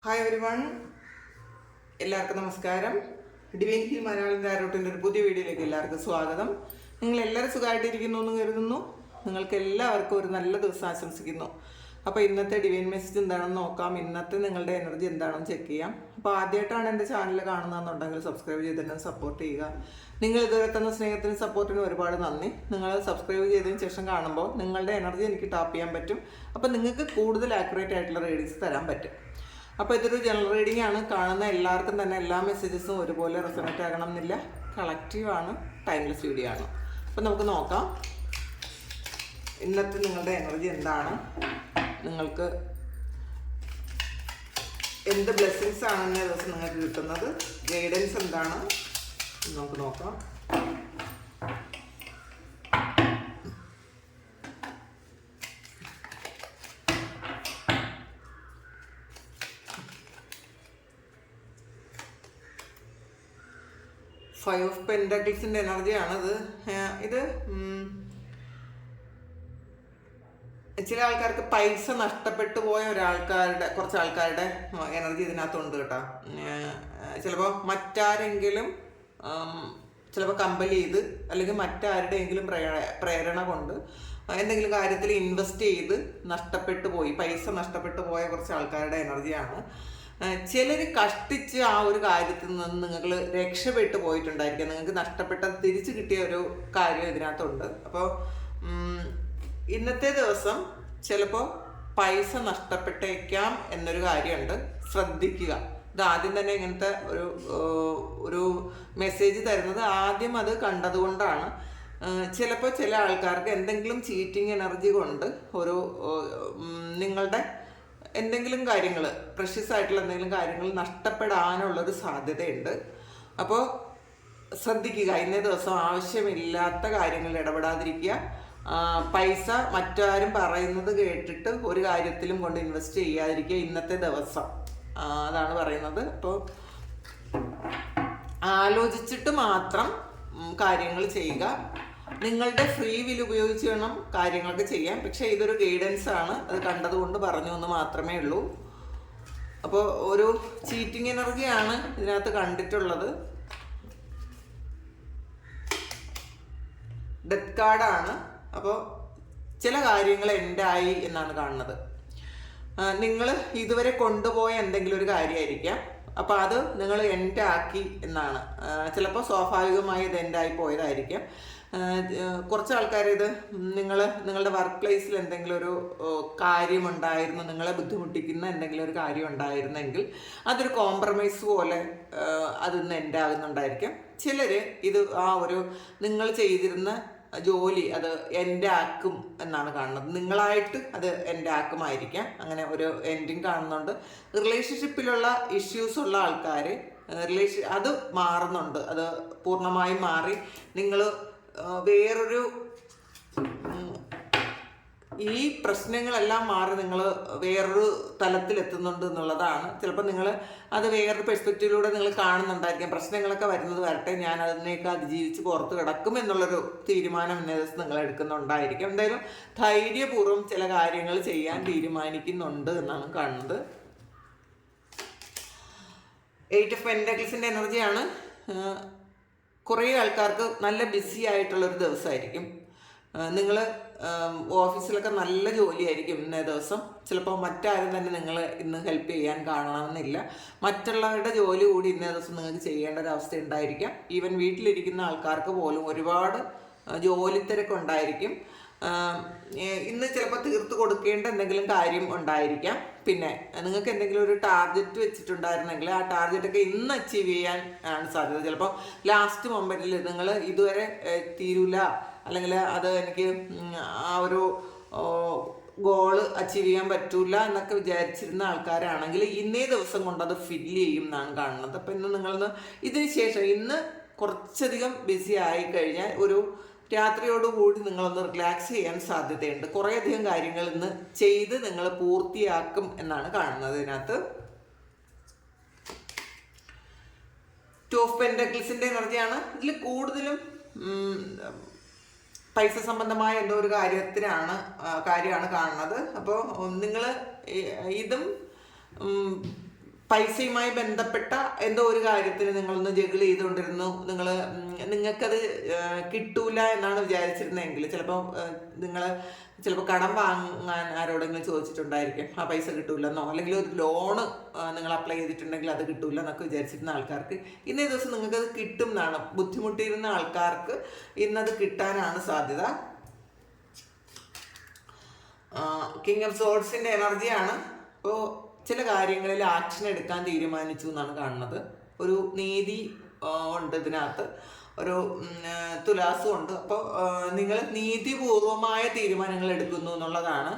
Hi everyone, എല്ലാവർക്കും നമസ്കാരം. Divine heal Malayalam ടാരോട്ടിൻ്റെ ഒരു പുതിയ വീഡിയോയിലേക്ക് എല്ലാവർക്കും സ്വാഗതം. നിങ്ങൾ എല്ലാവരും സുഖമായിട്ടിരിക്കുന്നു എന്ന് കരുതുന്നു. നിങ്ങൾക്ക് എല്ലാവർക്കും ഒരു നല്ല ദിവസം ആശംസിക്കുന്നു. അപ്പോൾ ഇന്നത്തെ ഡിവൈൻ മെസ്സേജ് എന്താണെന്ന് നോക്കാം. ഇന്നത്തെ നിങ്ങളുടെ എനർജി എന്താണെന്ന് ചെക്ക് ചെയ്യാം. അപ്പോൾ ആദ്യമായിട്ടാണ് എൻ്റെ ചാനൽ കാണുന്നതെന്നുണ്ടെങ്കിൽ സബ്സ്ക്രൈബ് ചെയ്തിട്ട് സപ്പോർട്ട് ചെയ്യുക. നിങ്ങൾ ഇതുവരെ തന്ന സ്നേഹത്തിനും സപ്പോർട്ടിനും ഒരുപാട് നന്ദി. നിങ്ങൾ സബ്സ്ക്രൈബ് ചെയ്തതിന് ശേഷം കാണുമ്പോൾ നിങ്ങളുടെ എനർജി എനിക്ക് ടാപ്പ് ചെയ്യാൻ പറ്റും. അപ്പോൾ നിങ്ങൾക്ക് കൂടുതൽ ആക്യുറേറ്റ് ആയിട്ടുള്ള റീഡിങ്സ് തരാൻ പറ്റും. അപ്പോൾ ഇതൊരു ജനറൽ റീഡിംഗ് ആണ്. കാണുന്ന എല്ലാവർക്കും തന്നെ എല്ലാ മെസ്സേജസും ഒരുപോലെ റെസൊണേറ്റ് ആകണം എന്നില്ല. കളക്റ്റീവാണ്, ടൈംലെസ് വീഡിയോ ആണ്. അപ്പോൾ നമുക്ക് നോക്കാം ഇന്നത്തെ നിങ്ങളുടെ എനർജി എന്താണ്, നിങ്ങൾക്ക് എന്ത് ബ്ലെസ്സിങ്സ് ആണ് ഇന്നേ ദിവസം നിങ്ങൾക്ക് കിട്ടുന്നത്, ഗൈഡൻസ് എന്താണ് നമുക്ക് നോക്കാം. ഫൈവ് ഓഫ് പെൻറ്റക്കിൾസിൻ്റെ എനർജിയാണത്. ഇത് ചില ആൾക്കാർക്ക് പൈസ നഷ്ടപ്പെട്ടു പോയ കുറച്ച് ആൾക്കാരുടെ എനർജി ഇതിനകത്തുണ്ട് കേട്ടോ. ചിലപ്പോൾ മറ്റാരെങ്കിലും ചിലപ്പോൾ കമ്പൽ ചെയ്ത് അല്ലെങ്കിൽ മറ്റാരുടെയെങ്കിലും പ്രേരണ കൊണ്ട് എന്തെങ്കിലും കാര്യത്തിൽ ഇൻവെസ്റ്റ് ചെയ്ത് നഷ്ടപ്പെട്ടു പോയി, പൈസ നഷ്ടപ്പെട്ടു പോയ കുറച്ച് ആൾക്കാരുടെ എനർജിയാണ്. ചിലർ കഷ്ടിച്ച് ആ ഒരു കാര്യത്തിൽ നിന്ന് നിങ്ങൾ രക്ഷപ്പെട്ടു പോയിട്ടുണ്ടായിരിക്കാം. നിങ്ങൾക്ക് നഷ്ടപ്പെട്ടത് തിരിച്ചു കിട്ടിയ ഒരു കാര്യം ഇതിനകത്തുണ്ട്. അപ്പോൾ ഇന്നത്തെ ദിവസം ചിലപ്പോൾ പൈസ നഷ്ടപ്പെട്ടേക്കാം എന്നൊരു കാര്യമുണ്ട്, ശ്രദ്ധിക്കുക. ഇത് ആദ്യം തന്നെ ഇങ്ങനത്തെ ഒരു മെസ്സേജ് തരുന്നത് ആദ്യം അത് കണ്ടതുകൊണ്ടാണ്. ചിലപ്പോൾ ചില ആൾക്കാർക്ക് എന്തെങ്കിലും ചീറ്റിംഗ് എനർജി കൊണ്ട് നിങ്ങളുടെ എന്തെങ്കിലും കാര്യങ്ങൾ, പ്രഷ്യസ് ആയിട്ടുള്ള എന്തെങ്കിലും കാര്യങ്ങൾ നഷ്ടപ്പെടാനുള്ളൊരു സാധ്യതയുണ്ട്. അപ്പോൾ ശ്രദ്ധിക്കുക, ഇന്നേ ദിവസം ആവശ്യമില്ലാത്ത കാര്യങ്ങളിൽ ഇടപെടാതിരിക്കുക. പൈസ മറ്റാരും പറയുന്നത് കേട്ടിട്ട് ഒരു കാര്യത്തിലും കൊണ്ട് ഇൻവെസ്റ്റ് ചെയ്യാതിരിക്കുക ഇന്നത്തെ ദിവസം, അതാണ് പറയുന്നത്. അപ്പോൾ ആലോചിച്ചിട്ട് മാത്രം കാര്യങ്ങൾ ചെയ്യുക. നിങ്ങളുടെ ഫ്രീ വിൽ ഉപയോഗിച്ച് വേണം കാര്യങ്ങളൊക്കെ ചെയ്യാൻ. പക്ഷേ ഇതൊരു ഗൈഡൻസ് ആണ്, അത് കണ്ടതുകൊണ്ട് പറഞ്ഞു എന്ന് മാത്രമേ ഉള്ളൂ. അപ്പോൾ ഒരു ചീറ്റിംഗ് എനർജിയാണ് ഇതിനകത്ത് കണ്ടിട്ടുള്ളത്. ഡെത്ത് കാർഡാണ്. അപ്പോൾ ചില കാര്യങ്ങൾ എൻഡായി എന്നാണ് കാണുന്നത്. നിങ്ങൾ ഇതുവരെ കൊണ്ടുപോയ എന്തെങ്കിലും ഒരു കാര്യമായിരിക്കാം. അപ്പോൾ അത് നിങ്ങൾ എൻഡാക്കി എന്നാണ്. ചിലപ്പോൾ സ്വാഭാവികമായി ഇത് എൻഡായി പോയതായിരിക്കാം. കുറച്ച് ആൾക്കാർ ഇത് നിങ്ങളുടെ വർക്ക് പ്ലേസിൽ എന്തെങ്കിലും ഒരു കാര്യമുണ്ടായിരുന്നു, നിങ്ങളെ ബുദ്ധിമുട്ടിക്കുന്ന എന്തെങ്കിലും ഒരു കാര്യം ഉണ്ടായിരുന്നെങ്കിൽ അതൊരു കോംപ്രമൈസ് പോലെ അതിന്ന് എൻഡാകുന്നുണ്ടായിരിക്കാം. ചിലർ ഇത് നിങ്ങൾ ചെയ്തിരുന്ന ജോലി അത് എൻ്റെ ആക്കും എന്നാണ് കാണുന്നത്. നിങ്ങളായിട്ട് അത് എൻ്റെ ആക്കുമായിരിക്കാം. അങ്ങനെ ഒരു എൻഡിങ് കാണുന്നുണ്ട്. റിലേഷൻഷിപ്പിലുള്ള ഇഷ്യൂസ് ഉള്ള ആൾക്കാർ അത് മാറുന്നുണ്ട്. അത് പൂർണ്ണമായും മാറി നിങ്ങൾ വേറൊരു ഈ പ്രശ്നങ്ങളെല്ലാം മാറി നിങ്ങൾ വേറൊരു തലത്തിലെത്തുന്നുണ്ട് എന്നുള്ളതാണ്. ചിലപ്പോൾ നിങ്ങൾ അത് വേറൊരു പെർസ്പെക്റ്റീവിലൂടെ നിങ്ങൾ കാണുന്നുണ്ടായിരിക്കാം. പ്രശ്നങ്ങളൊക്കെ വരുന്നത് വരട്ടെ, ഞാൻ അതിനെയൊക്കെ അതിജീവിച്ച് പുറത്ത് കിടക്കും എന്നുള്ളൊരു തീരുമാനം ഇന്നേ ദിവസം നിങ്ങൾ എടുക്കുന്നുണ്ടായിരിക്കും. എന്തായാലും ധൈര്യപൂർവ്വം ചില കാര്യങ്ങൾ ചെയ്യാൻ തീരുമാനിക്കുന്നുണ്ട് എന്നാണ് കാണുന്നത്. 8 ഓഫ് പെൻറ്റക്കിൾസിൻ്റെ എനർജിയാണ്. കുറേ ആൾക്കാർക്ക് നല്ല ബിസി ആയിട്ടുള്ളൊരു ദിവസമായിരിക്കും. നിങ്ങൾ ഓഫീസിലൊക്കെ നല്ല ജോലിയായിരിക്കും ഇന്നേ ദിവസം. ചിലപ്പോൾ മറ്റാരും തന്നെ നിങ്ങൾ ഇന്ന് ഹെൽപ്പ് ചെയ്യാൻ കാണണമെന്നില്ല. മറ്റുള്ളവരുടെ ജോലി കൂടി ഇന്നേ ദിവസം നിങ്ങൾക്ക് ചെയ്യേണ്ട ഒരവസ്ഥ ഉണ്ടായിരിക്കാം. ഈവൻ വീട്ടിലിരിക്കുന്ന ആൾക്കാർക്ക് പോലും ഒരുപാട് ജോലി തിരക്കുണ്ടായിരിക്കും. ഇന്ന് ചിലപ്പോൾ തീർത്ത് കൊടുക്കേണ്ട എന്തെങ്കിലും കാര്യം ഉണ്ടായിരിക്കാം. പിന്നെ നിങ്ങൾക്ക് എന്തെങ്കിലും ഒരു ടാർഗറ്റ് വെച്ചിട്ടുണ്ടായിരുന്നെങ്കിൽ ആ ടാർഗറ്റൊക്കെ ഇന്ന് അച്ചീവ് ചെയ്യാൻ ആണ് സാധ്യത. ചിലപ്പോൾ ലാസ്റ്റ് മൊമെൻറ്റിൽ നിങ്ങൾ ഇതുവരെ തീരൂല, അല്ലെങ്കിൽ അത് എനിക്ക് ആ ഒരു ഗോള് അച്ചീവ് ചെയ്യാൻ പറ്റൂല എന്നൊക്കെ വിചാരിച്ചിരുന്ന ആൾക്കാരാണെങ്കിൽ ഇന്നേ ദിവസം കൊണ്ട് അത് ഫില്ല് ചെയ്യും എന്നാണ് കാണുന്നത്. അപ്പം ഇന്ന് ഇതിന് ശേഷം ഇന്ന് കുറച്ചധികം ബിസി ആയിക്കഴിഞ്ഞാൽ ഒരു രാത്രിയോടുകൂടി നിങ്ങളൊന്ന് റിലാക്സ് ചെയ്യാൻ സാധ്യതയുണ്ട്. കുറേയധികം കാര്യങ്ങൾ ഇന്ന് ചെയ്ത് നിങ്ങൾ പൂർത്തിയാക്കും എന്നാണ് കാണുന്നത് ഇതിനകത്ത്. 2 ഓഫ് പെൻറ്റക്കിൾസിൻ്റെ എനർജിയാണ്. ഇതിൽ കൂടുതലും പൈസ സംബന്ധമായ എന്തോ ഒരു കാര്യമാണ് കാണുന്നത്. അപ്പോൾ നിങ്ങൾ ഇതും പൈസയുമായി ബന്ധപ്പെട്ട എന്തോ ഒരു കാര്യത്തിന് നിങ്ങളൊന്ന് ജഗിൾ ചെയ്തുകൊണ്ടിരുന്നു, നിങ്ങൾക്കത് കിട്ടൂല എന്നാണ് വിചാരിച്ചിരുന്നതെങ്കിൽ ചിലപ്പോൾ കടം വാങ്ങാൻ ആരോടെങ്കിലും ചോദിച്ചിട്ടുണ്ടായിരിക്കും, ആ പൈസ കിട്ടൂലെന്നോ, അല്ലെങ്കിൽ ഒരു ലോണ് നിങ്ങൾ അപ്ലൈ ചെയ്തിട്ടുണ്ടെങ്കിൽ അത് കിട്ടൂല എന്നൊക്കെ വിചാരിച്ചിരുന്ന ആൾക്കാർക്ക് ഇന്നേ ദിവസം നിങ്ങൾക്കത് കിട്ടും എന്നാണ്. ബുദ്ധിമുട്ടിയിരുന്ന ആൾക്കാർക്ക് ഇന്നത് കിട്ടാനാണ് സാധ്യത. കിങ് ഓഫ് സോർഡ്സിൻ്റെ എനർജിയാണ്. അപ്പോൾ ചില കാര്യങ്ങളിൽ ആക്ഷൻ എടുക്കാൻ തീരുമാനിച്ചു എന്നാണ് കാണുന്നത്. ഒരു നീതി ഉണ്ട് ഇതിനകത്ത്, ഒരു തുലാസും ഉണ്ട്. അപ്പോൾ നിങ്ങൾ നീതിപൂർവമായ തീരുമാനങ്ങൾ എടുക്കുന്നു എന്നുള്ളതാണ്.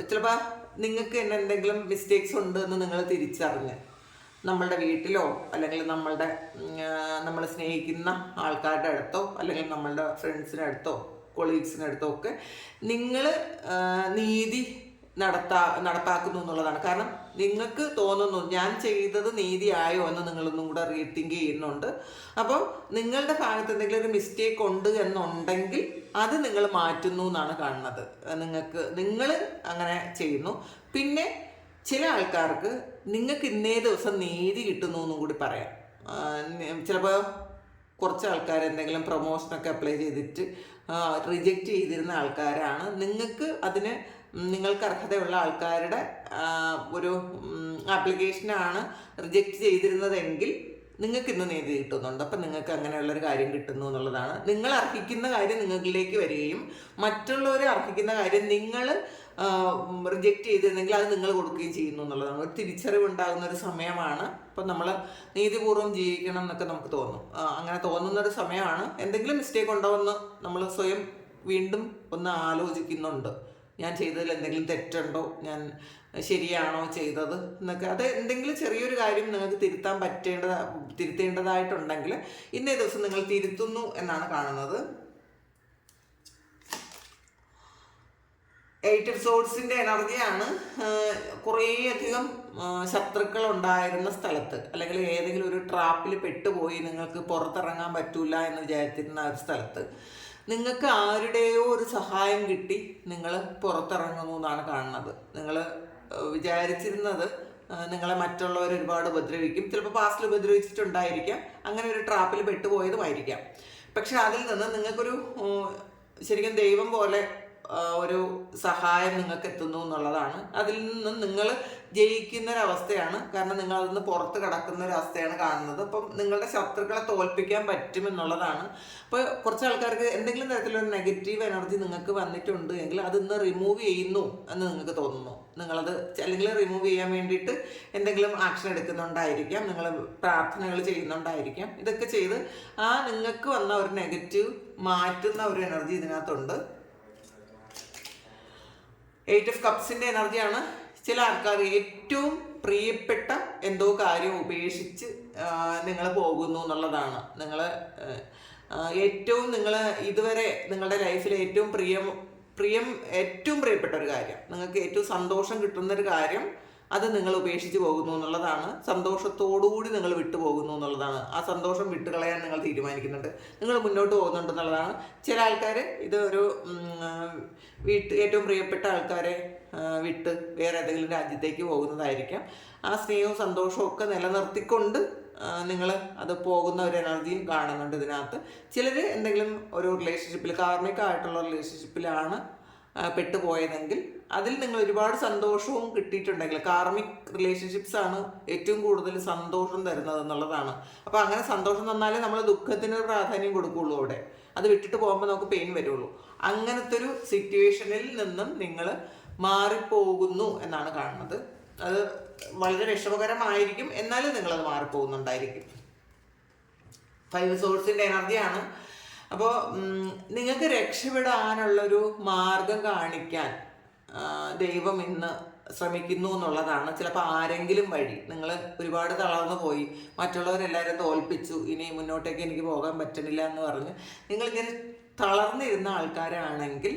ചിലപ്പോൾ നിങ്ങൾക്ക് തന്നെ എന്തെങ്കിലും മിസ്റ്റേക്സ് ഉണ്ട് എന്ന് നിങ്ങൾ തിരിച്ചറിഞ്ഞ് നമ്മളുടെ വീട്ടിലോ അല്ലെങ്കിൽ നമ്മൾ സ്നേഹിക്കുന്ന ആൾക്കാരുടെ അടുത്തോ അല്ലെങ്കിൽ നമ്മളുടെ ഫ്രണ്ട്സിൻ്റെ അടുത്തോ കൊളീഗ്സിൻ്റെ അടുത്തോ ഒക്കെ നിങ്ങൾ നീതി നടപ്പാക്കുന്നു എന്നുള്ളതാണ്. കാരണം നിങ്ങൾക്ക് തോന്നുന്നു ഞാൻ ചെയ്തത് നീതിയായോ എന്ന് നിങ്ങളൊന്നും കൂടെ റീതിങ്ക് ചെയ്യുന്നുണ്ട്. അപ്പോൾ നിങ്ങളുടെ ഭാഗത്ത് എന്തെങ്കിലും ഒരു മിസ്റ്റേക്ക് ഉണ്ട് എന്നുണ്ടെങ്കിൽ അത് നിങ്ങൾ മാറ്റുന്നു എന്നാണ് കാണുന്നത്. നിങ്ങൾ അങ്ങനെ ചെയ്യുന്നു. പിന്നെ ചില ആൾക്കാർക്ക് നിങ്ങൾക്ക് ഇന്നേ ദിവസം നീതി കിട്ടുന്നു എന്നും കൂടി പറയാം. ചിലപ്പോൾ കുറച്ച് ആൾക്കാർ എന്തെങ്കിലും പ്രൊമോഷനൊക്കെ അപ്ലൈ ചെയ്തിട്ട് റിജക്റ്റ് ചെയ്തിരുന്ന ആൾക്കാരാണ്. നിങ്ങൾക്ക് അർഹതയുള്ള ആൾക്കാരുടെ ഒരു ആപ്ലിക്കേഷനാണ് റിജക്റ്റ് ചെയ്തിരുന്നതെങ്കിൽ നിങ്ങൾക്ക് ഇന്ന് നീതി കിട്ടുന്നുണ്ട്. അപ്പം നിങ്ങൾക്ക് അങ്ങനെയുള്ളൊരു കാര്യം കിട്ടുന്നു എന്നുള്ളതാണ്. നിങ്ങൾ അർഹിക്കുന്ന കാര്യം നിങ്ങളിലേക്ക് വരികയും മറ്റുള്ളവർ അർഹിക്കുന്ന കാര്യം നിങ്ങൾ റിജക്റ്റ് ചെയ്തിരുന്നെങ്കിൽ അത് നിങ്ങൾ കൊടുക്കുകയും ചെയ്യുന്നു എന്നുള്ളതാണ്. ഒരു തിരിച്ചറിവുണ്ടാകുന്ന ഒരു സമയമാണ്. അപ്പം നമ്മൾ നീതിപൂർവ്വം ജീവിക്കണം എന്നൊക്കെ നമുക്ക് തോന്നും. അങ്ങനെ തോന്നുന്നൊരു സമയമാണ്. എന്തെങ്കിലും മിസ്റ്റേക്ക് ഉണ്ടോയെന്ന് നമ്മൾ സ്വയം വീണ്ടും ഒന്ന് ആലോചിക്കുന്നുണ്ട്. ഞാൻ ചെയ്തതിൽ എന്തെങ്കിലും തെറ്റുണ്ടോ, ഞാൻ ശരിയാണോ ചെയ്തത് എന്നൊക്കെ. അത് എന്തെങ്കിലും ചെറിയൊരു കാര്യം നിങ്ങൾക്ക് തിരുത്തേണ്ടതായിട്ടുണ്ടെങ്കിൽ ഇന്നേ ദിവസം നിങ്ങൾ തിരുത്തുന്നു എന്നാണ് കാണുന്നത്. 8 ഓഫ് സോർഡ്സിൻ്റെ എനർജിയാണ്. കുറേയധികം ശത്രുക്കൾ ഉണ്ടായിരുന്ന സ്ഥലത്ത് അല്ലെങ്കിൽ ഏതെങ്കിലും ഒരു ട്രാപ്പിൽ പെട്ടുപോയി നിങ്ങൾക്ക് പുറത്തിറങ്ങാൻ പറ്റൂല എന്ന് വിചാരിച്ചിരുന്ന ഒരു സ്ഥലത്ത് നിങ്ങൾക്ക് ആരുടെയോ ഒരു സഹായം കിട്ടി നിങ്ങൾ പുറത്തിറങ്ങുന്നു എന്നാണ് കാണുന്നത്. നിങ്ങൾ വിചാരിച്ചിരുന്നത് നിങ്ങളെ മറ്റുള്ളവർ ഒരുപാട് ഉപദ്രവിക്കും, ചിലപ്പോൾ പാസ്റ്റിൽ ഉപദ്രവിച്ചിട്ടുണ്ടായിരിക്കാം, അങ്ങനെ ഒരു ട്രാപ്പിൽ പെട്ടുപോയതുമായിരിക്കാം. പക്ഷെ അതിൽ നിന്ന് നിങ്ങൾക്കൊരു ശരിക്കും ദൈവം പോലെ ഒരു സഹായം നിങ്ങൾക്ക് എത്തുന്നു എന്നുള്ളതാണ്. അതിൽ നിന്ന് നിങ്ങൾ ജയിക്കുന്നൊരവസ്ഥയാണ്. കാരണം നിങ്ങൾ അതിൽ പുറത്ത് കിടക്കുന്ന ഒരു അവസ്ഥയാണ് കാണുന്നത്. അപ്പം നിങ്ങളുടെ ശത്രുക്കളെ തോൽപ്പിക്കാൻ പറ്റുമെന്നുള്ളതാണ്. അപ്പോൾ കുറച്ച് ആൾക്കാർക്ക് എന്തെങ്കിലും തരത്തിലൊരു നെഗറ്റീവ് എനർജി നിങ്ങൾക്ക് വന്നിട്ടുണ്ട് എങ്കിൽ അതിന്ന് റിമൂവ് ചെയ്യുന്നു എന്ന് നിങ്ങൾക്ക് തോന്നുന്നു. നിങ്ങളത് അല്ലെങ്കിൽ റിമൂവ് ചെയ്യാൻ വേണ്ടിയിട്ട് എന്തെങ്കിലും ആക്ഷൻ എടുക്കുന്നുണ്ടായിരിക്കാം, നിങ്ങൾ പ്രാർത്ഥനകൾ ചെയ്യുന്നുണ്ടായിരിക്കാം. ഇതൊക്കെ ചെയ്ത് നിങ്ങൾക്ക് വന്ന ഒരു നെഗറ്റീവ് മാറ്റുന്ന ഒരു എനർജി ഇതിനകത്തുണ്ട്. 8 ഓഫ് കപ്സിൻ്റെ എനർജിയാണ്. ചില ആൾക്കാർ ഏറ്റവും പ്രിയപ്പെട്ട എന്തോ കാര്യം ഉപേക്ഷിച്ച് നിങ്ങൾ പോകുന്നു എന്നുള്ളതാണ്. നിങ്ങൾ ഇതുവരെ നിങ്ങളുടെ ലൈഫിലെ ഏറ്റവും പ്രിയപ്പെട്ട ഒരു കാര്യം, നിങ്ങൾക്ക് ഏറ്റവും സന്തോഷം കിട്ടുന്നൊരു കാര്യം, അത് നിങ്ങൾ ഉപേക്ഷിച്ച് പോകുന്നു എന്നുള്ളതാണ്. സന്തോഷത്തോടുകൂടി നിങ്ങൾ വിട്ടുപോകുന്നു എന്നുള്ളതാണ്. ആ സന്തോഷം വിട്ടുകളയാൻ നിങ്ങൾ തീരുമാനിക്കുന്നുണ്ട്, നിങ്ങൾ മുന്നോട്ട് പോകുന്നുണ്ട് എന്നുള്ളതാണ്. ചില ആൾക്കാർ ഇത് ഒരു ഏറ്റവും പ്രിയപ്പെട്ട ആൾക്കാരെ വിട്ട് വേറെ ഏതെങ്കിലും രാജ്യത്തേക്ക് പോകുന്നതായിരിക്കാം. ആ സ്നേഹവും സന്തോഷവും ഒക്കെ നിലനിർത്തിക്കൊണ്ട് നിങ്ങൾ അത് പോകുന്ന ഒരു എനർജിയും കാണുന്നുണ്ട് ഇതിനകത്ത്. ചിലർ എന്തെങ്കിലും ഒരു റിലേഷൻഷിപ്പിൽ, കാർമികമായിട്ടുള്ള റിലേഷൻഷിപ്പിലാണ് പെട്ടുപോയതെങ്കിൽ അതിൽ നിങ്ങൾ ഒരുപാട് സന്തോഷവും കിട്ടിയിട്ടുണ്ടെങ്കിൽ, കാർമിക് റിലേഷൻഷിപ്സ് ആണ് ഏറ്റവും കൂടുതൽ സന്തോഷം തരുന്നത് എന്നുള്ളതാണ്. അപ്പോൾ അങ്ങനെ സന്തോഷം തന്നാലേ നമ്മൾ ദുഃഖത്തിന് പ്രാധാന്യം കൊടുക്കുകയുള്ളൂ. അവിടെ അത് വിട്ടിട്ട് പോകുമ്പോൾ നമുക്ക് പെയിൻ വരുള്ളൂ. അങ്ങനത്തെ ഒരു സിറ്റുവേഷനിൽ നിന്നും നിങ്ങൾ മാറിപ്പോകുന്നു എന്നാണ് കാണുന്നത്. അത് വളരെ വിഷമകരമായിരിക്കും, എന്നാലും നിങ്ങളത് മാറിപ്പോകുന്നുണ്ടായിരിക്കും. 5 സോഴ്സിൻ്റെ എനർജിയാണ്. അപ്പോൾ നിങ്ങൾക്ക് രക്ഷപ്പെടാനുള്ളൊരു മാർഗം കാണിക്കാൻ ദൈവം ഇന്ന് ശ്രമിക്കുന്നു എന്നുള്ളതാണ്. ചിലപ്പോൾ ആരെങ്കിലും വഴി നിങ്ങൾ ഒരുപാട് തളർന്നു പോയി, മറ്റുള്ളവരെല്ലാവരും തോൽപ്പിച്ചു, ഇനി മുന്നോട്ടേക്ക് എനിക്ക് പോകാൻ പറ്റുന്നില്ല എന്ന് പറഞ്ഞ് നിങ്ങളിങ്ങനെ തളർന്നിരുന്ന ആൾക്കാരാണെങ്കിൽ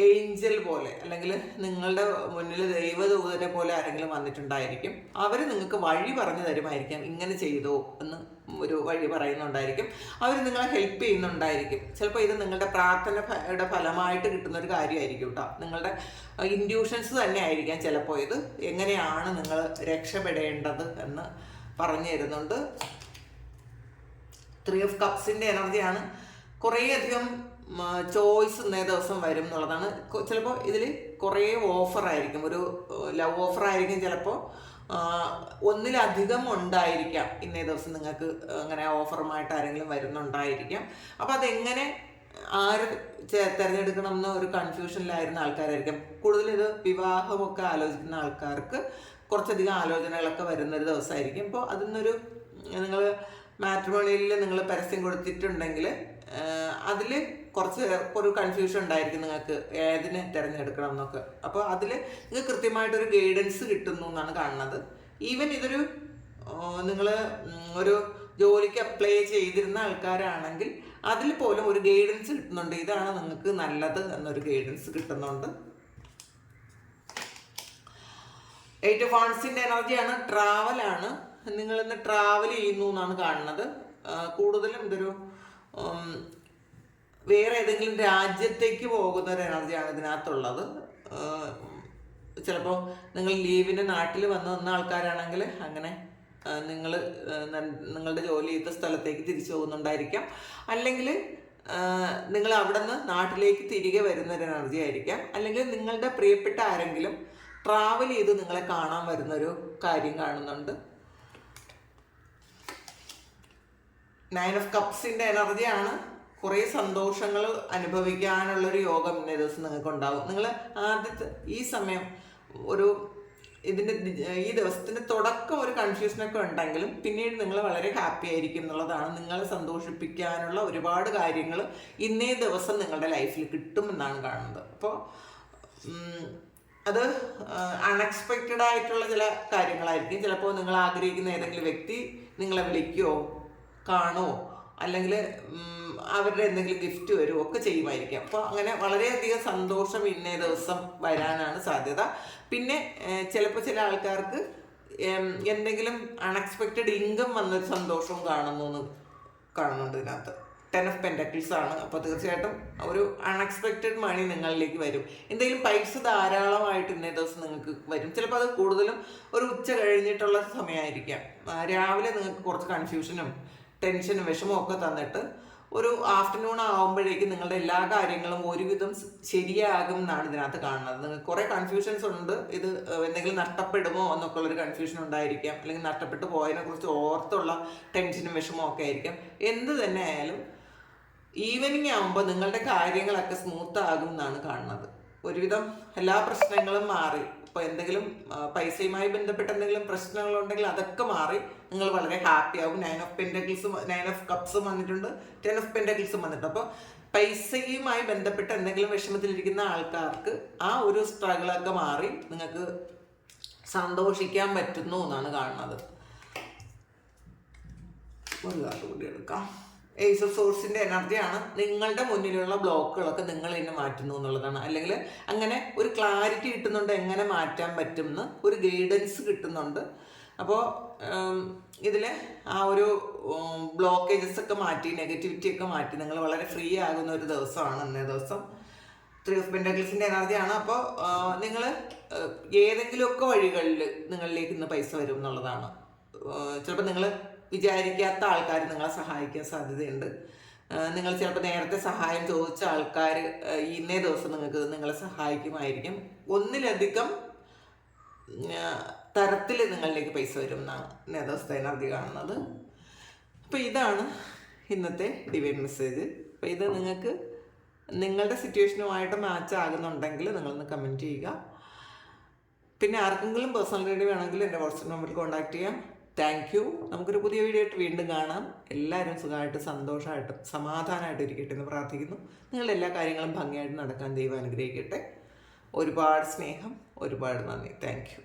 ഏഞ്ചൽ പോലെ അല്ലെങ്കിൽ നിങ്ങളുടെ മുന്നിൽ ദൈവദൂതനെ പോലെ ആരെങ്കിലും വന്നിട്ടുണ്ടായിരിക്കും. അവർ നിങ്ങൾക്ക് വഴി പറഞ്ഞു തരുമായിരിക്കാം, ഇങ്ങനെ ചെയ്തോ എന്ന് ഒരു വഴി പറയുന്നുണ്ടായിരിക്കും. അവർ നിങ്ങളെ ഹെൽപ്പ് ചെയ്യുന്നുണ്ടായിരിക്കും. ചിലപ്പോൾ ഇത് നിങ്ങളുടെ പ്രാർത്ഥനയുടെ ഫലമായിട്ട് കിട്ടുന്ന ഒരു കാര്യമായിരിക്കും കേട്ടോ. നിങ്ങളുടെ ഇൻഡ്യൂഷൻസ് തന്നെ ആയിരിക്കാം ചിലപ്പോൾ ഇത് എങ്ങനെയാണ് നിങ്ങൾ രക്ഷപ്പെടേണ്ടത് എന്ന് പറഞ്ഞു തരുന്നുണ്ട്. 3 ഓഫ് കപ്സിൻ്റെ എനർജിയാണ്. കുറേയധികം ചോയ്സ് ഇന്നേ ദിവസം വരും എന്നുള്ളതാണ്. ചിലപ്പോൾ ഇതിൽ കുറേ ഓഫറായിരിക്കും, ഒരു ലവ് ഓഫറായിരിക്കും, ചിലപ്പോൾ ഒന്നിലധികം ഉണ്ടായിരിക്കാം. ഇന്നേ ദിവസം നിങ്ങൾക്ക് അങ്ങനെ ഓഫറുമായിട്ട് ആരെങ്കിലും വരുന്നുണ്ടായിരിക്കാം. അപ്പോൾ അതെങ്ങനെ ആര് തിരഞ്ഞെടുക്കണം എന്ന ഒരു കൺഫ്യൂഷനിലായിരുന്ന ആൾക്കാരായിരിക്കും. കൂടുതൽ ഇത് വിവാഹമൊക്കെ ആലോചിക്കുന്ന ആൾക്കാർക്ക് കുറച്ചധികം ആലോചനകളൊക്കെ വരുന്നൊരു ദിവസമായിരിക്കും. അപ്പോൾ അതിൽ നിന്നൊരു നിങ്ങൾ മാട്രിമോണിയിൽ നിങ്ങൾ പരസ്യം കൊടുത്തിട്ടുണ്ടെങ്കിൽ അതിൽ കുറച്ച് ഒരു കൺഫ്യൂഷൻ ഉണ്ടായിരിക്കും നിങ്ങൾക്ക് ഏതിനെ തിരഞ്ഞെടുക്കണം എന്നൊക്കെ. അപ്പോൾ അതിൽ നിങ്ങൾക്ക് കൃത്യമായിട്ടൊരു ഗൈഡൻസ് കിട്ടുന്നു എന്നാണ് കാണുന്നത്. ഈവൻ ഇതൊരു നിങ്ങൾ ഒരു ജോലിക്ക് അപ്ലൈ ചെയ്തിരുന്ന ആൾക്കാരാണെങ്കിൽ അതിൽ പോലും ഒരു ഗൈഡൻസ് കിട്ടുന്നുണ്ട്. ഇതാണ് നിങ്ങൾക്ക് നല്ലത് എന്നൊരു ഗൈഡൻസ് കിട്ടുന്നുണ്ട്. 8 ഓഫ് വാണ്ട്സിൻ്റെ എനർജിയാണ്. ട്രാവലാണ്. നിങ്ങളിന്ന് ട്രാവൽ ചെയ്യുന്നു എന്നാണ് കാണുന്നത്. കൂടുതലും ഇതൊരു വേറെ ഏതെങ്കിലും രാജ്യത്തേക്ക് പോകുന്ന ഒരു എനർജിയാണ് ഇതിനകത്തുള്ളത്. ചിലപ്പോൾ നിങ്ങൾ ലീവിന് നാട്ടിൽ വന്ന ആൾക്കാരാണെങ്കിൽ അങ്ങനെ നിങ്ങൾ നിങ്ങളുടെ ജോലി ചെയ്ത സ്ഥലത്തേക്ക് തിരിച്ചു പോകുന്നുണ്ടായിരിക്കാം. അല്ലെങ്കിൽ നിങ്ങൾ അവിടെ നിന്ന് നാട്ടിലേക്ക് തിരികെ വരുന്നൊരു എനർജി ആയിരിക്കാം. അല്ലെങ്കിൽ നിങ്ങളുടെ പ്രിയപ്പെട്ട ആരെങ്കിലും ട്രാവൽ ചെയ്ത് നിങ്ങളെ കാണാൻ വരുന്നൊരു കാര്യം കാണുന്നുണ്ട്. 9 ഓഫ് കപ്സിൻ്റെ എനർജിയാണ്. കുറേ സന്തോഷങ്ങൾ അനുഭവിക്കാനുള്ളൊരു യോഗം ഇന്നേ ദിവസം നിങ്ങൾക്ക് ഉണ്ടാവും. നിങ്ങൾ ആദ്യത്തെ ഈ സമയം ഒരു ഈ ദിവസത്തിൻ്റെ തുടക്കം ഒരു കൺഫ്യൂഷനൊക്കെ ഉണ്ടെങ്കിലും പിന്നീട് നിങ്ങൾ വളരെ ഹാപ്പി ആയിരിക്കും എന്നുള്ളതാണ്. നിങ്ങളെ സന്തോഷിപ്പിക്കാനുള്ള ഒരുപാട് കാര്യങ്ങൾ ഇന്നേ ദിവസം നിങ്ങളുടെ ലൈഫിൽ കിട്ടുമെന്നാണ് കാണുന്നത്. അപ്പോൾ അത് അൺഎക്സ്പെക്റ്റഡ് ആയിട്ടുള്ള ചില കാര്യങ്ങളായിരിക്കും. ചിലപ്പോൾ നിങ്ങൾ ആഗ്രഹിക്കുന്ന ഏതെങ്കിലും വ്യക്തി നിങ്ങളെ വിളിക്കുകയോ കാണുമോ അല്ലെങ്കിൽ അവരുടെ എന്തെങ്കിലും ഗിഫ്റ്റ് വരുമോ ഒക്കെ ചെയ്യുമായിരിക്കാം. അപ്പോൾ അങ്ങനെ വളരെയധികം സന്തോഷം ഇന്നേ ദിവസം വരാനാണ് സാധ്യത. പിന്നെ ചിലപ്പോൾ ചില ആൾക്കാർക്ക് എന്തെങ്കിലും അൺഎക്സ്പെക്റ്റഡ് ഇൻകം വന്നൊരു സന്തോഷവും കാണുന്നുണ്ട് ഇതിനകത്ത്. 10 ഓഫ് പെൻറ്റക്കിൾസ് ആണ്. അപ്പോൾ തീർച്ചയായിട്ടും ഒരു അൺഎക്സ്പെക്റ്റഡ് മണി നിങ്ങളിലേക്ക് വരും. എന്തെങ്കിലും പൈസ ധാരാളമായിട്ട് ഇന്നേ ദിവസം നിങ്ങൾക്ക് വരും. ചിലപ്പോൾ അത് കൂടുതലും ഒരു ഉച്ച കഴിഞ്ഞിട്ടുള്ള സമയമായിരിക്കാം. രാവിലെ നിങ്ങൾക്ക് കുറച്ച് കൺഫ്യൂഷനും ടെൻഷനും വിഷമവും ഒക്കെ തന്നിട്ട് ഒരു ആഫ്റ്റർനൂൺ ആകുമ്പോഴേക്കും നിങ്ങളുടെ എല്ലാ കാര്യങ്ങളും ഒരുവിധം ശരിയാകും എന്നാണ് ഇതിനകത്ത് കാണുന്നത്. നിങ്ങൾക്ക് കുറേ കൺഫ്യൂഷൻസ് ഉണ്ട്. ഇത് എന്തെങ്കിലും നഷ്ടപ്പെടുമോ എന്നൊക്കെ ഉള്ളൊരു കൺഫ്യൂഷൻ ഉണ്ടായിരിക്കാം. അല്ലെങ്കിൽ നഷ്ടപ്പെട്ടു പോയതിനെ കുറിച്ച് ഓർത്തുള്ള ടെൻഷനും വിഷമവും ഒക്കെ ആയിരിക്കാം. എന്ത് തന്നെ ആയാലും ഈവനിങ് ആകുമ്പോൾ നിങ്ങളുടെ കാര്യങ്ങളൊക്കെ സ്മൂത്ത് ആകും എന്നാണ് കാണുന്നത്. ഒരുവിധം എല്ലാ പ്രശ്നങ്ങളും മാറി. ഇപ്പോൾ എന്തെങ്കിലും പൈസയുമായി ബന്ധപ്പെട്ട എന്തെങ്കിലും പ്രശ്നങ്ങളുണ്ടെങ്കിൽ അതൊക്കെ മാറി നിങ്ങൾ വളരെ ഹാപ്പി ആകും. 9 ഓഫ് കപ്സും വന്നിട്ടുണ്ട്, 10 ഓഫ് പെൻറ്റക്കിൾസും വന്നിട്ടുണ്ട്. അപ്പോൾ പൈസയുമായി ബന്ധപ്പെട്ട എന്തെങ്കിലും വിഷമത്തിലിരിക്കുന്ന ആൾക്കാർക്ക് ആ ഒരു സ്ട്രഗിളൊക്കെ മാറി നിങ്ങൾക്ക് സന്തോഷിക്കാൻ പറ്റുന്നു എന്നാണ് കാണുന്നത്. ഒരു കാർഡ് കൂടി എടുക്കാം. ഏസ് ഓഫ് സോഴ്സിൻ്റെ എനർജിയാണ്. നിങ്ങളുടെ മുന്നിലുള്ള ബ്ലോക്കുകളൊക്കെ നിങ്ങൾ തന്നെ മാറ്റുന്നു എന്നുള്ളതാണ്. അല്ലെങ്കിൽ അങ്ങനെ ഒരു ക്ലാരിറ്റി കിട്ടുന്നുണ്ട്, എങ്ങനെ മാറ്റാൻ പറ്റും എന്ന് ഒരു ഗൈഡൻസ് കിട്ടുന്നുണ്ട്. അപ്പോൾ ഇതിൽ ആ ഒരു ബ്ലോക്കേജസ് ഒക്കെ മാറ്റി, നെഗറ്റിവിറ്റി ഒക്കെ മാറ്റി നിങ്ങൾ വളരെ ഫ്രീ ആകുന്ന ഒരു ദിവസമാണ് ഇന്നേ ദിവസം. 3 ഓഫ് പെൻറ്റക്കിൾസിൻ്റെ എനർജിയാണ്. അപ്പോൾ നിങ്ങൾ ഏതെങ്കിലുമൊക്കെ വഴികളിൽ നിങ്ങളിലേക്ക് ഇന്ന് പൈസ വരും എന്നുള്ളതാണ്. ചിലപ്പോൾ നിങ്ങൾ വിചാരിക്കാത്ത ആൾക്കാർ നിങ്ങളെ സഹായിക്കാൻ സാധ്യതയുണ്ട്. നിങ്ങൾ ചിലപ്പോൾ നേരത്തെ സഹായം ചോദിച്ച ആൾക്കാർ ഇന്നേ ദിവസം നിങ്ങളെ സഹായിക്കുമായിരിക്കും. ഒന്നിലധികം തരത്തിൽ നിങ്ങളിലേക്ക് പൈസ വരും എന്നാണ് ഇന്നേ ദിവസത്തെ എനർജി കാണുന്നത്. അപ്പോൾ ഇതാണ് ഇന്നത്തെ ഡിവൈൻ മെസ്സേജ്. അപ്പോൾ ഇത് നിങ്ങൾക്ക് നിങ്ങളുടെ സിറ്റുവേഷനുമായിട്ട് മാച്ച് ആകുന്നുണ്ടെങ്കിൽ നിങ്ങളൊന്ന് കമൻറ്റ് ചെയ്യുക. പിന്നെ ആർക്കെങ്കിലും പേഴ്സണൽ റീഡിംഗ് വേണമെങ്കിൽ എൻ്റെ വാട്സപ്പ് നമ്പറിൽ കോൺടാക്റ്റ് ചെയ്യാം. Thank you. നമുക്കൊരു പുതിയ വീഡിയോ ആയിട്ട് വീണ്ടും കാണാം. എല്ലാവരും സുഖമായിട്ട് സന്തോഷമായിട്ടും സമാധാനമായിട്ട് ഇരിക്കട്ടെ എന്ന് പ്രാർത്ഥിക്കുന്നു. നിങ്ങളുടെ എല്ലാ കാര്യങ്ങളും ഭംഗിയായിട്ട് നടക്കാൻ ദൈവം അനുഗ്രഹിക്കട്ടെ. ഒരുപാട് സ്നേഹം, ഒരുപാട് നന്ദി. Thank you.